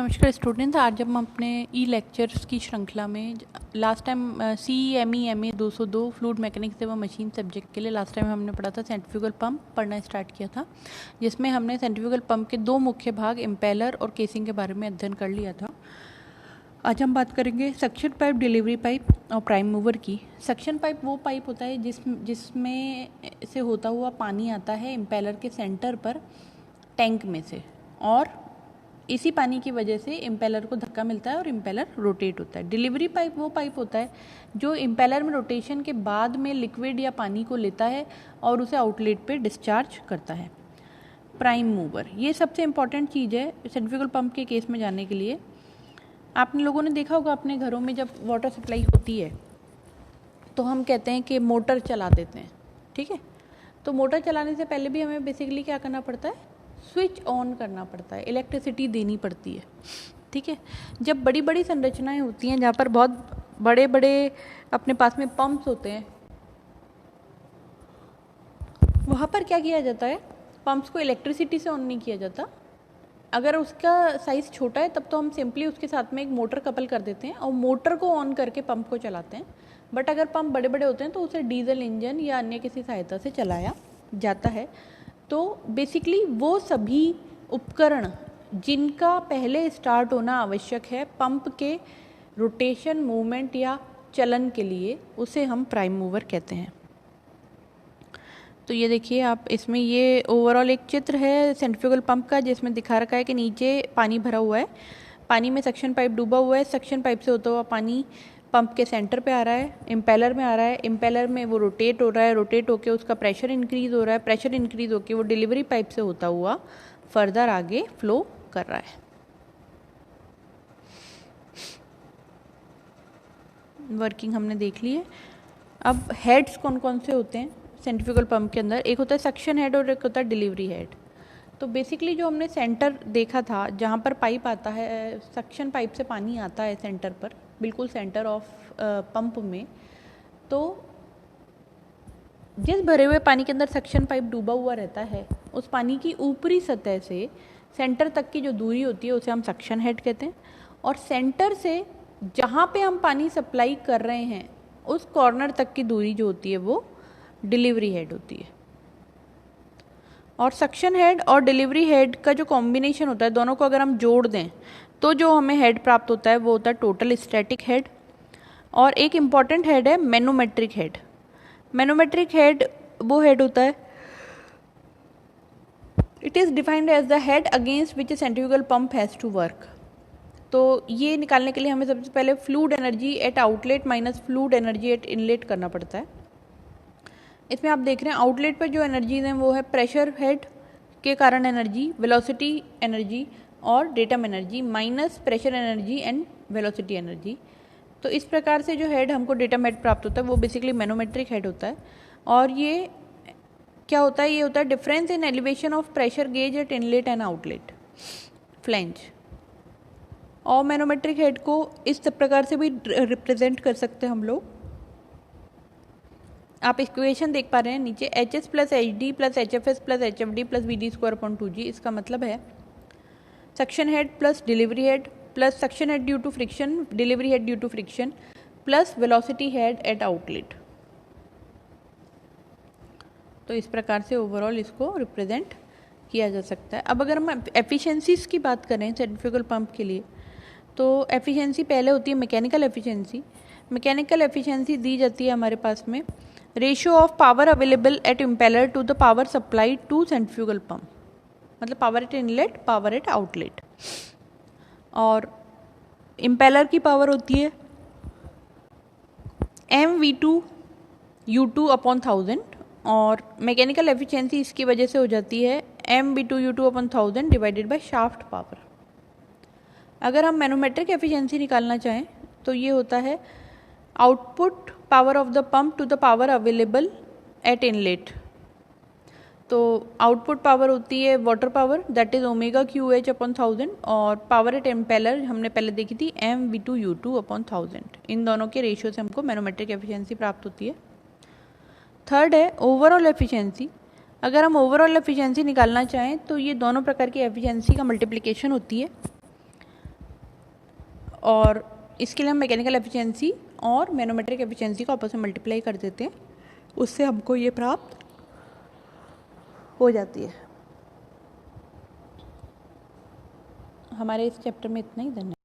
नमस्कार स्टूडेंट्स, आज हम अपने ई लेक्चर्स की श्रृंखला में last time CME 202 fluid mechanics एवं मशीन सब्जेक्ट के लिए लास्ट टाइम हमने पढ़ा था सेंट्रीफ्यूगल पंप पढ़ना स्टार्ट किया था, जिसमें हमने सेंट्रीफ्यूगल पंप के दो मुख्य भाग इम्पेलर और केसिंग के बारे में अध्ययन कर लिया था। आज हम बात करेंगे सक्शन पाइप, डिलीवरी पाइप और प्राइम मूवर की। सक्शन पाइप वो पाइप होता है जिसमें से होता हुआ पानी आता है इम्पेलर के सेंटर पर टैंक में से, और इसी पानी की वजह से इम्पेलर को धक्का मिलता है और इम्पेलर रोटेट होता है। डिलीवरी पाइप वो पाइप होता है जो इम्पेलर में रोटेशन के बाद में लिक्विड या पानी को लेता है और उसे आउटलेट पे डिस्चार्ज करता है। प्राइम मूवर ये सबसे इम्पॉर्टेंट चीज़ है सेंट्रीफ्यूगल पंप के केस में जाने के लिए। आपने लोगों ने देखा होगा अपने घरों में जब वाटर सप्लाई होती है तो हम कहते हैं कि मोटर चला देते हैं, ठीक है। तो मोटर चलाने से पहले भी हमें बेसिकली क्या करना पड़ता है, स्विच ऑन करना पड़ता है, इलेक्ट्रिसिटी देनी पड़ती है, ठीक है। जब बड़ी बड़ी संरचनाएं होती हैं जहाँ पर बहुत बड़े बड़े अपने पास में पंप्स होते हैं, वहाँ पर क्या किया जाता है, पंप्स को इलेक्ट्रिसिटी से ऑन नहीं किया जाता। अगर उसका साइज़ छोटा है तब तो हम सिंपली उसके साथ में एक मोटर कपल कर देते हैं और मोटर को ऑन करके पंप को चलाते हैं। बट अगर पंप बड़े बड़े होते हैं तो उसे डीजल इंजन या अन्य किसी सहायता से चलाया जाता है। तो बेसिकली वो सभी उपकरण जिनका पहले स्टार्ट होना आवश्यक है पंप के रोटेशन, मूवमेंट या चलन के लिए, उसे हम प्राइम मूवर कहते हैं। तो ये देखिए आप, इसमें ये ओवरऑल एक चित्र है सेंट्रीफ्यूगल पंप का जिसमें दिखा रखा है कि नीचे पानी भरा हुआ है, पानी में सक्शन पाइप डूबा हुआ है, सक्शन पाइप से होता हुआ पानी पंप के सेंटर पे आ रहा है, इम्पेलर में आ रहा है, इम्पेलर में वो रोटेट हो रहा है, रोटेट होके उसका प्रेशर इंक्रीज़ हो रहा है, प्रेशर इंक्रीज़ होके वो डिलीवरी पाइप से होता हुआ फर्दर आगे फ्लो कर रहा है। वर्किंग हमने देख ली है। अब हेड्स कौन कौन से होते हैं सेंट्रीफ्यूगल पंप के अंदर, एक होता है सक्शन हेड और एक होता है डिलीवरी हेड। तो बेसिकली जो हमने सेंटर देखा था जहाँ पर पाइप आता है, सक्शन पाइप से पानी आता है सेंटर पर, बिल्कुल सेंटर ऑफ पंप में, तो जिस भरे हुए पानी के अंदर सक्शन पाइप डूबा हुआ रहता है उस पानी की ऊपरी सतह से सेंटर तक की जो दूरी होती है उसे हम सक्शन हेड कहते हैं, और सेंटर से जहाँ पे हम पानी सप्लाई कर रहे हैं उस कॉर्नर तक की दूरी जो होती है वो डिलीवरी हेड होती है। और सक्शन हेड और डिलीवरी हेड का जो कॉम्बिनेशन होता है, दोनों को अगर हम जोड़ दें तो जो हमें हेड प्राप्त होता है वो होता है टोटल स्टैटिक हेड। और एक इम्पॉर्टेंट हेड है मैनोमेट्रिक हेड। मैनोमेट्रिक हेड वो हेड होता है, it is defined as the head against which a centrifugal pump has to work. तो ये निकालने के लिए हमें सबसे पहले fluid energy at outlet minus fluid energy at inlet करना पड़ता है। इसमें आप देख रहे हैं आउटलेट पर जो एनर्जीज हैं वो है प्रेशर हेड के कारण एनर्जी, वेलोसिटी एनर्जी और datum energy minus pressure energy and velocity energy. तो इस प्रकार से जो हेड हमको डेटम हेड प्राप्त होता है वो बेसिकली मैनोमेट्रिक हेड होता है। और ये क्या होता है, ये होता है difference in elevation of pressure gauge eight inlet and outlet flange. और मैनोमेट्रिक हेड को इस प्रकार से भी रिप्रेजेंट कर सकते हैं हम लोग। आप इक्वेशन देख पा रहे हैं नीचे, HS plus HD plus HFS plus HFD plus VD² 2G। इसका मतलब है suction head plus delivery head plus suction head due to friction, delivery head due to friction plus velocity head at outlet. तो इस प्रकार से overall इसको represent किया जा सकता है। अब अगर हम एफिशिएंसीज की बात करें सेंट्रीफ्यूगल पंप के लिए, तो एफिशिएंसी पहले होती है मैकेनिकल एफिशिएंसी। मैकेनिकल एफिशिएंसी दी जाती है हमारे पास में ratio of power available at impeller to the power supply to centrifugal pump, मतलब power at inlet, power at outlet. और इम्पेलर की पावर होती है mV2U2/1000 और मैकेनिकल एफिशिएंसी इसकी वजह से हो जाती है mV2U2/1000 divided by shaft power. अगर हम मैनोमेट्रिक एफिशिएंसी निकालना चाहें तो ये होता है output power of the pump to the power available at inlet. तो आउटपुट पावर होती है water power, that is ω/QH/1000, और पावर एट इम्पेलर हमने पहले देखी थी mV2U2/1000। इन दोनों के रेशियो से हमको मैनोमेट्रिक एफिशिएंसी प्राप्त होती है। थर्ड है ओवरऑल एफिशिएंसी। अगर हम ओवरऑल एफिशिएंसी निकालना चाहें तो ये दोनों प्रकार की एफिशिएंसी का मल्टीप्लिकेशन होती है। और इसके लिए हम मैकेनिकल एफिशिएंसी और मैनोमेट्रिक एफिशिएंसी को आपस में मल्टीप्लाई कर देते हैं, उससे हमको ये प्राप्त हो जाती है। हमारे इस चैप्टर में इतना ही। धन्यवाद।